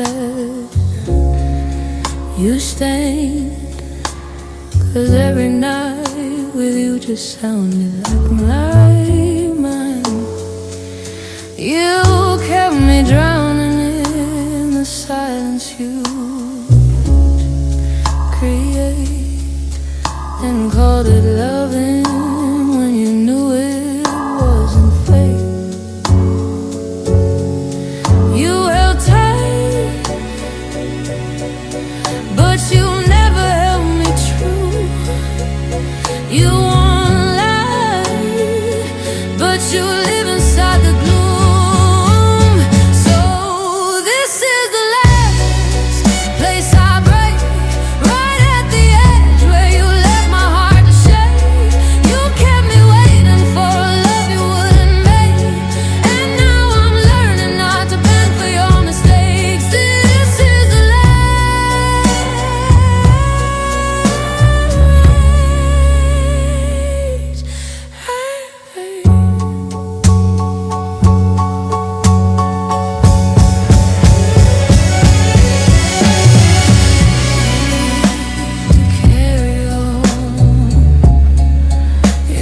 that you stayed. 'Cause every night with you just sounded like mine. You kept me drowning in the silence you create, and called it loving when you knew it wasn't fake. You held tight, but you never held me true. You won't lie, but you live inside the gloom. So this is the last place I break, right at the edge where you left my heart to shake. You kept me waiting for a love you wouldn't make, and now I'm learning not to bend for your mistakes. This is the last. Carry on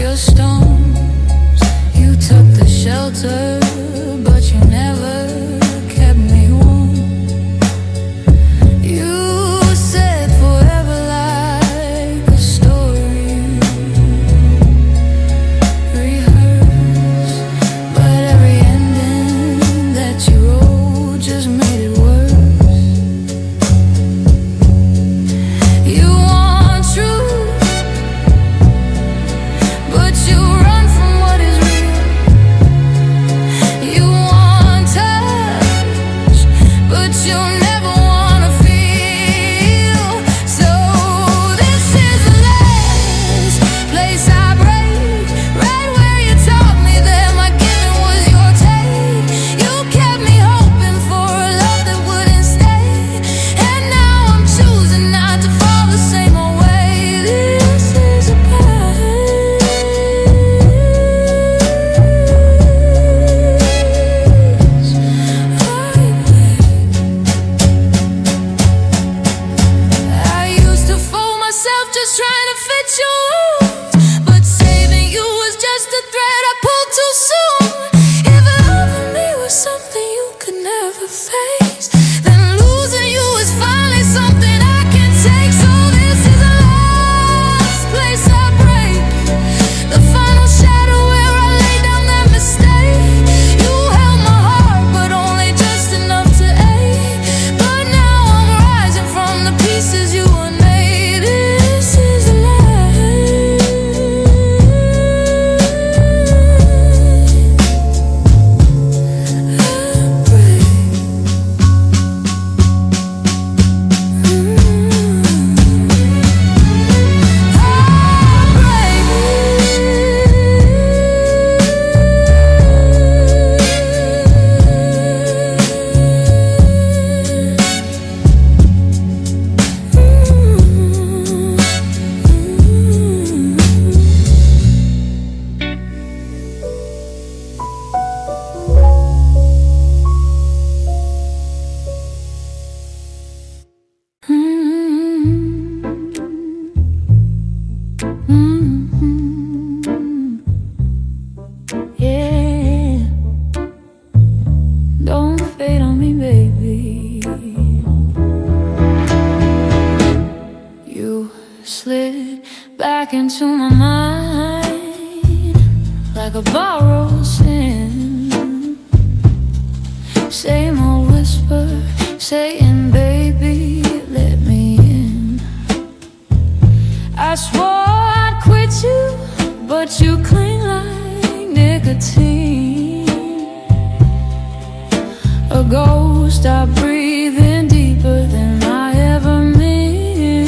your stones. You took the shelter, but you never kept me warm. You said forever like a story rehearsed, but every ending that you wrote just made it worse. You want truth, but you run from what is real. You want touch, but you never wanna feel. So this is the last place I break, right where you taught me that my giving was your take. You kept me hoping for a love that wouldn't stay, and now I'm choosing not to fall the same old way. This is a past. I used to fool myself just trying to fit you, but saving you was just a thread I pulled too soon. If loving me was something you could never face, then losing you is finally something I can take. So this is the last place I break, the final shadow where I lay down that mistake. You held my heart, but only just enough to ache. But now I'm rising from the pieces you unmade. This is the last. Yeah, don't fade on me, baby. You slid back into my mind like a borrowed sin. Same old whisper saying, baby, let me in. I swore I'd quit you, but you cling like nicotine. A ghost I breathe in deeper than I ever mean.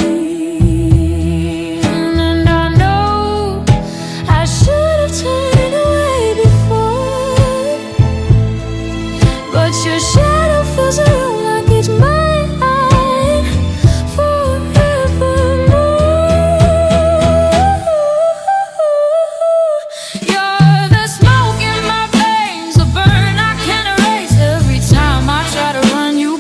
And I know I should have turned away before, but your shadow feels real like it's mine forevermore. You're the smoke in my veins, the burn I can't erase. Every time I try to run, you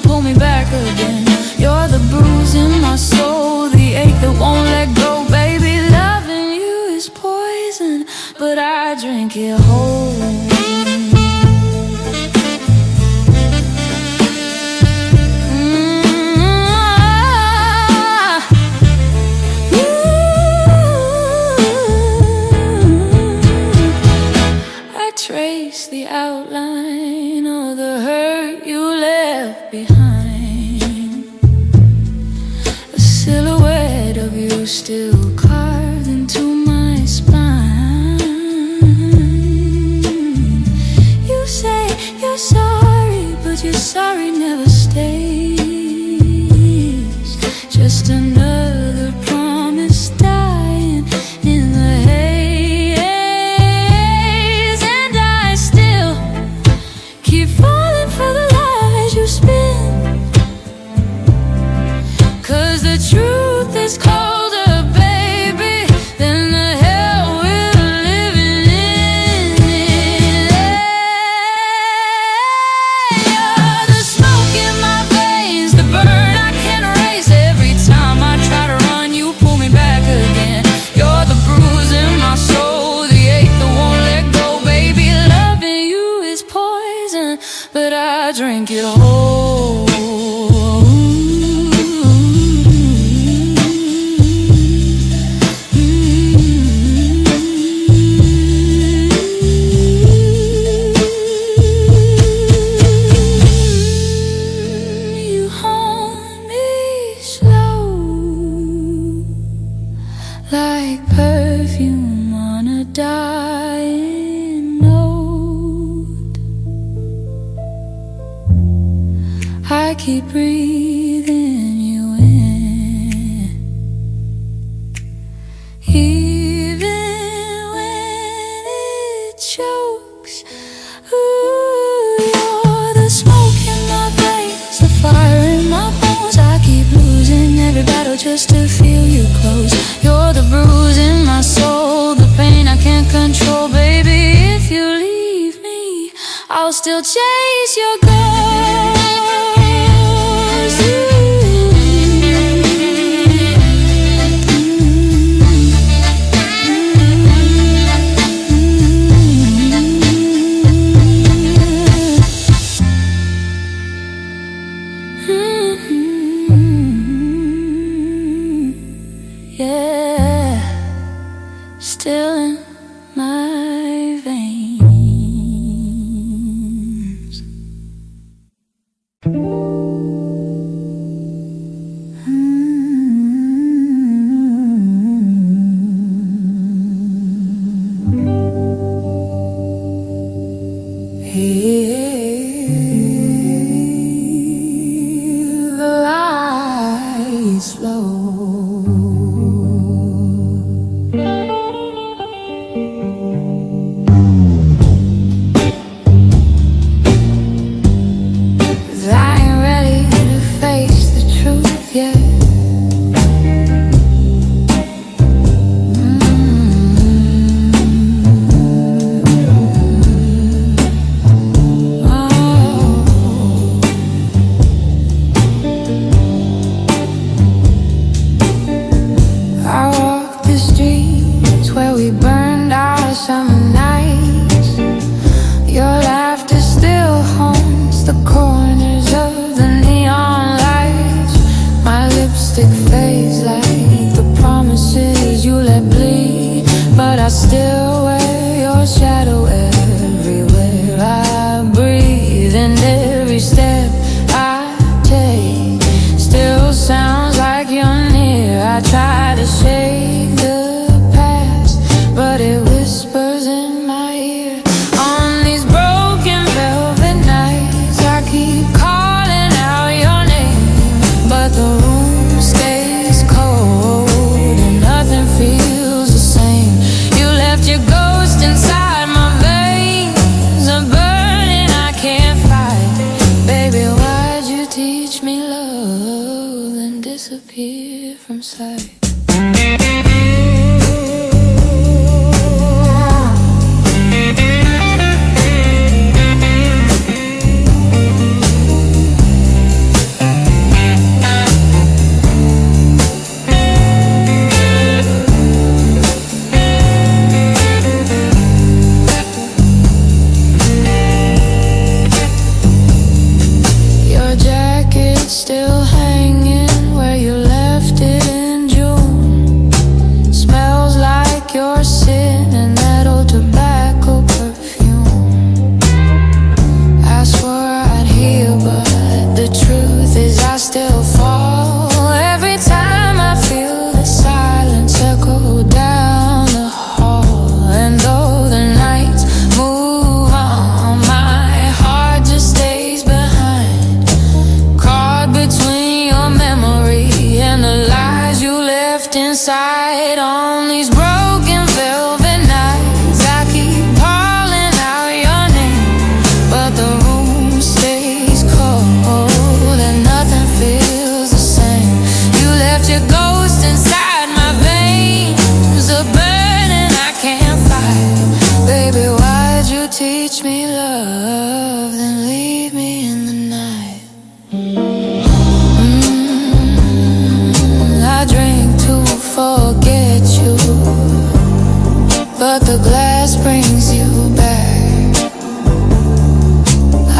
trace the outline of the hurt you left behind. A silhouette of you still carved into my spine. You say you're sorry, but your sorry never stays. Just another promise dying in the haze. And I still keep falling for the lies you spin, 'cause the truth is colder, baby, than the hell we're living in. You're the smoke in my veins, the burn I can't erase. Every time I try to run, you pull me back again. You're the bruise in my soul, the ache that won't let go, baby. Loving you is poison, but I drink it whole. You haunt me slow, like perfume on a dying note. I keep breathing you in, even when it chokes. Ooh, you're the smoke in my veins, the fire in my bones. I keep losing every battle just to feel you close. You're the bruise in my soul, the pain I can't control, baby. If you leave me, I'll still chase your ghost. Yeah, still in my veins. Hear the lights slow. Still wear your shadow everywhere I breathe, and every step I take still sounds like you're near. I try to shake the past, but it whispers in my ear. On these broken velvet nights, I keep calling out your name, but the room stays cold and nothing feels the same. Your ghost inside my veins, a burning I can't fight. Baby, why'd you teach me love and disappear from sight? Still hanging where you left it in June. reach me, love, then leave me in the night. I drink to forget you, but the glass brings you back.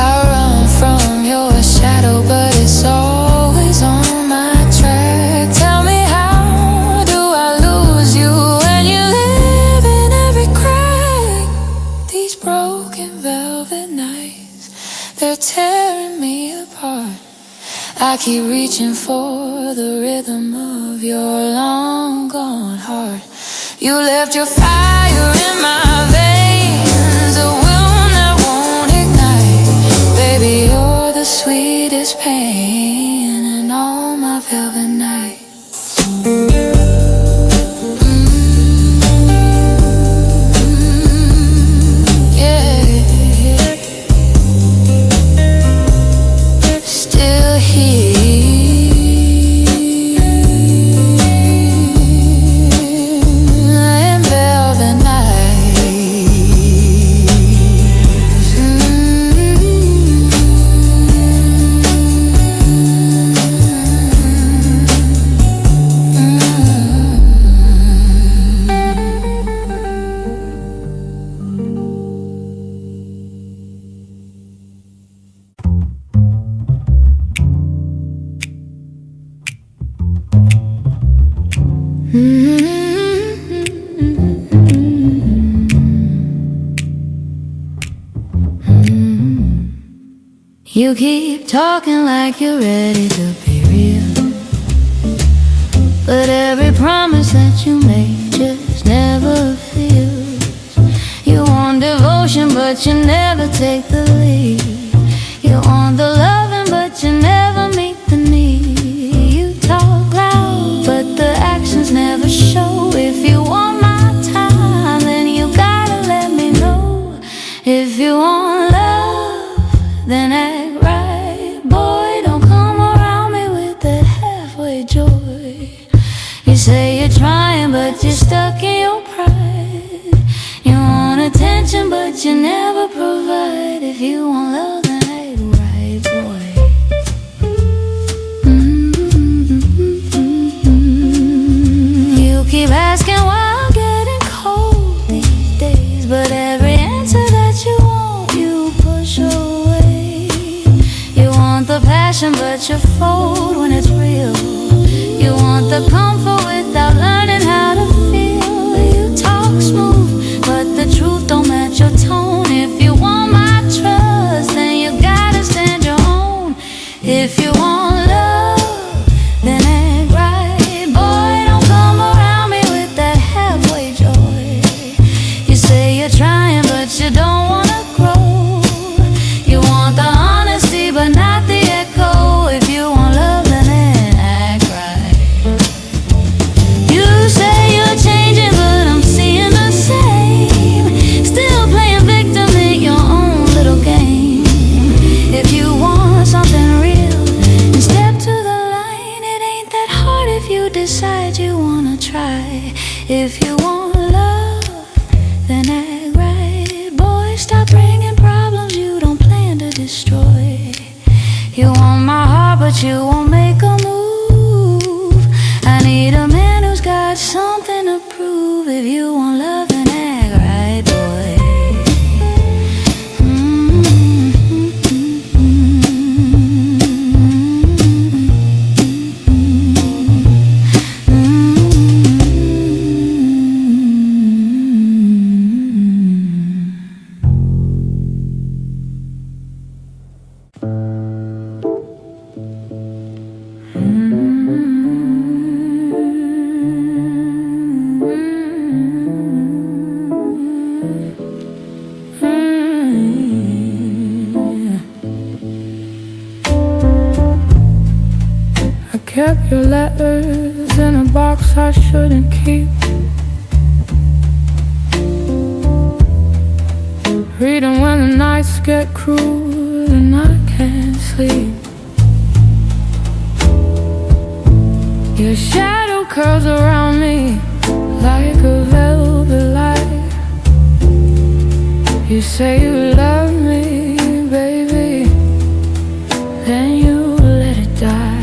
I run from your shadow, but it's always on my track. Tell me, how do I lose you when you live in every crack? These broken velvet nights, they're tearing me apart. I keep reaching for the rhythm of your long gone heart. You left your fire in my veins, a wound that won't ignite. Baby, you're the sweetest pain in all my velvet nights. Still here in velvet nights. You keep talking like you're ready to be real, but every promise that you make just never feels. You want devotion, but you never take the lead. You want the loving, but you never meet the need. You talk loud, but the actions never show. If you want my time, then you gotta let me know. If you want love, then act right. Boy, don't come around me with that halfway joy. You say you're trying, but you're stuck in your pride. You want attention, but you never provide. If you want love, then act right, boy. You keep asking why I'm getting cold these days, but every answer that you want, you push away. You want the passion, but you fold when it's real. You want the comfort without learning how to feel. You talk smooth, but the truth don't match your tone. If you want my trust, then you gotta stand your own. If you want love, then act right. Boy, don't come around me with that halfway joy. You say you're trying, but you don't wanna grow. You want the honesty, but not the echo. If you want love, then act right. You say you're changing, but I'm seeing the same. Still playing victim in your own little game. If you want something real, then step to the line. It ain't that hard if you decide you wanna try. If you want love, then act right. Boy, stop bringing problems you don't plan to destroy. You want my heart, but you won't make a move. I need a man who's got something to prove. If you want love, then act right, boy. Kept your letters in a box I shouldn't keep. Read 'em when the nights get cruel and I can't sleep. Your shadow curls around me like a velvet light. You say you love me, baby, then you let it die.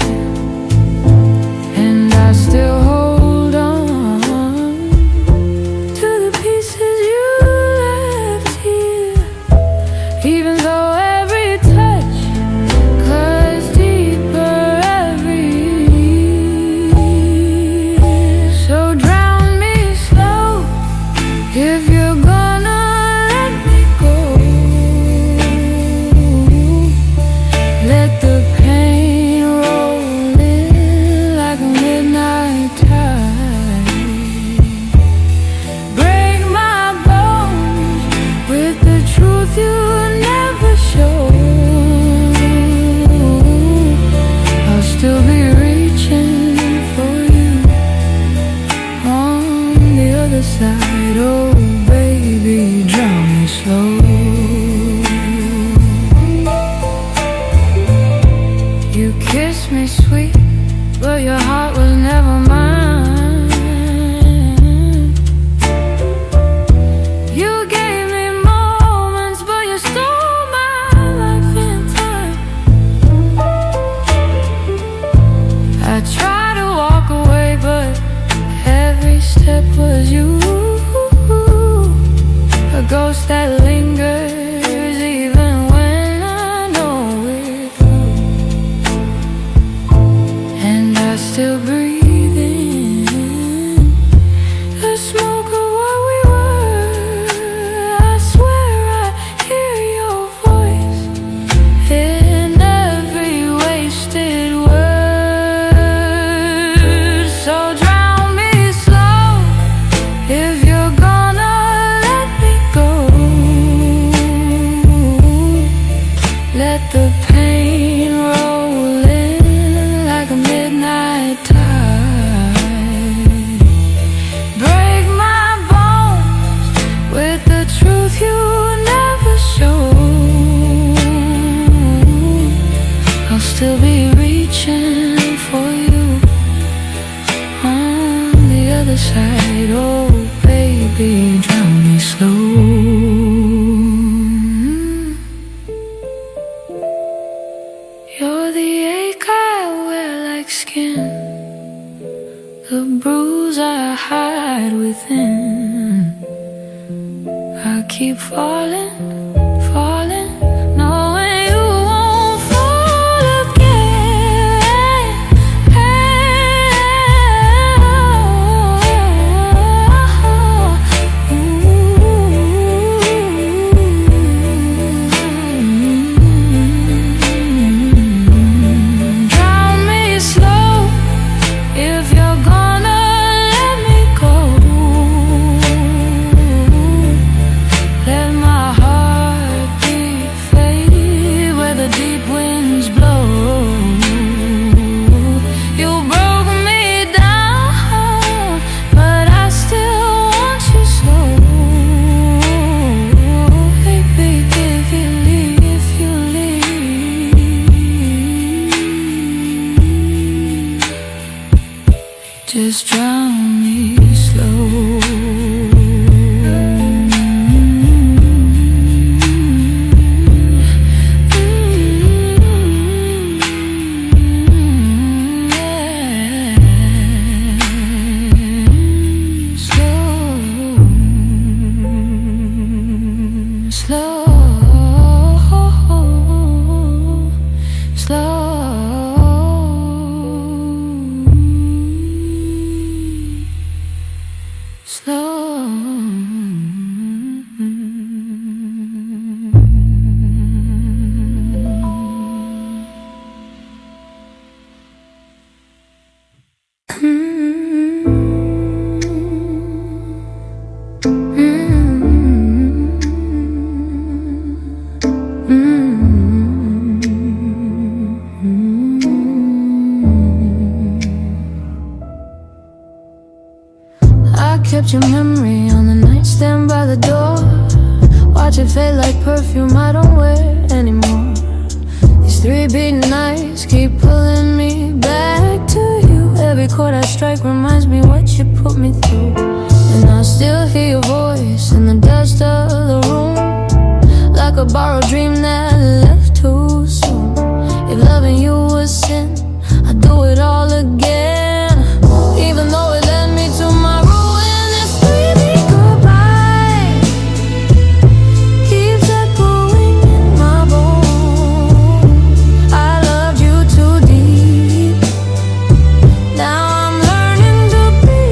And I still hold on to the pieces you left here, even though every touch cuts deeper every year. So drown me slow if you're gonna let me go. Let the pain roll in like a midnight tide. Break my bones with the truth you never show. I'll still be reaching for you on the other side. Oh baby, drown me slow. You kissed me sweet, but your heart was never mine. You gave me moments, but you stole my life in time. I tried to walk away, but every step was you. A ghost that lingers even when I know we're through. And I still breathe in the smoke of what we were. I swear I hear your voice in every wasted word. So drown me slow if you're gonna let me go. Let the pain roll in like a midnight tide. Break my bones with the truth you never show. I'll still be reaching for you on the other side. Oh baby, drown me slow. You're the ache I wear like skin, the bruise I hide within. I keep falling, falling, knowing you won't fall again. Drown me slow if you're gonna let me go. Let my heart beat fade where the deep winds blow. You broke me down, but I still want you so. Baby, if you leave, just drown me slow. Slow, slow, kept your memory on the nightstand by the door. Watch it fade like perfume I don't wear anymore. These 3 beating nights keep pulling me back to you. Every chord I strike reminds me what you put me through. And I still hear your voice in the dust of the room. like a borrowed dream that left too soon. If loving you was sin, I'd do it all again. Even though it led me to my ruin, this screaming goodbye keeps echoing in my bones. I loved you too deep. Now I'm learning to be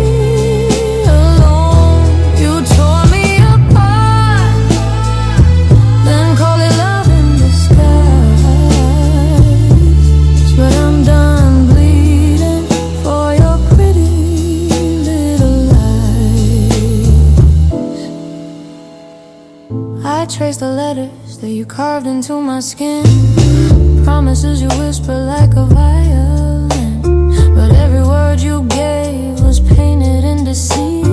alone. You tore me apart, then call it love in disguise. But I'm done bleeding for your pretty little lies. I trace the letters that you carved into my skin, promises you whisper like a violin. But every word you gave was painted in deceit,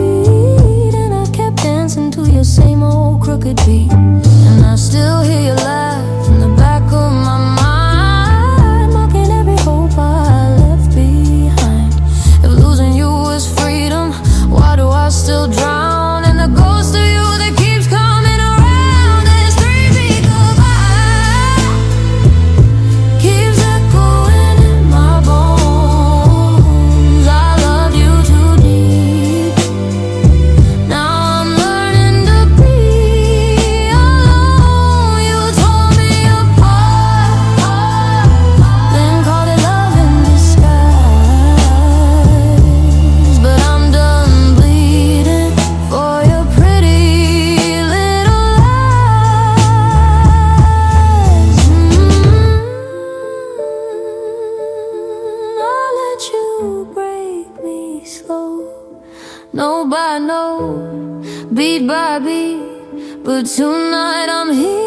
and I kept dancing to your same old crooked beat. And I still hear you laugh in the back of my mind, mocking every hope I left behind. If losing you is freedom, why do I still drown in the ghost of you that keeps coming around? And screaming goodbye keeps echoing in my bones. I loved you too deep. Now I'm learning to be alone. You tore me apart, then called it love in disguise. But I'm done bleeding for your pretty little lies. I'll let you break me slow, no by no, beat by beat. But tonight I'm here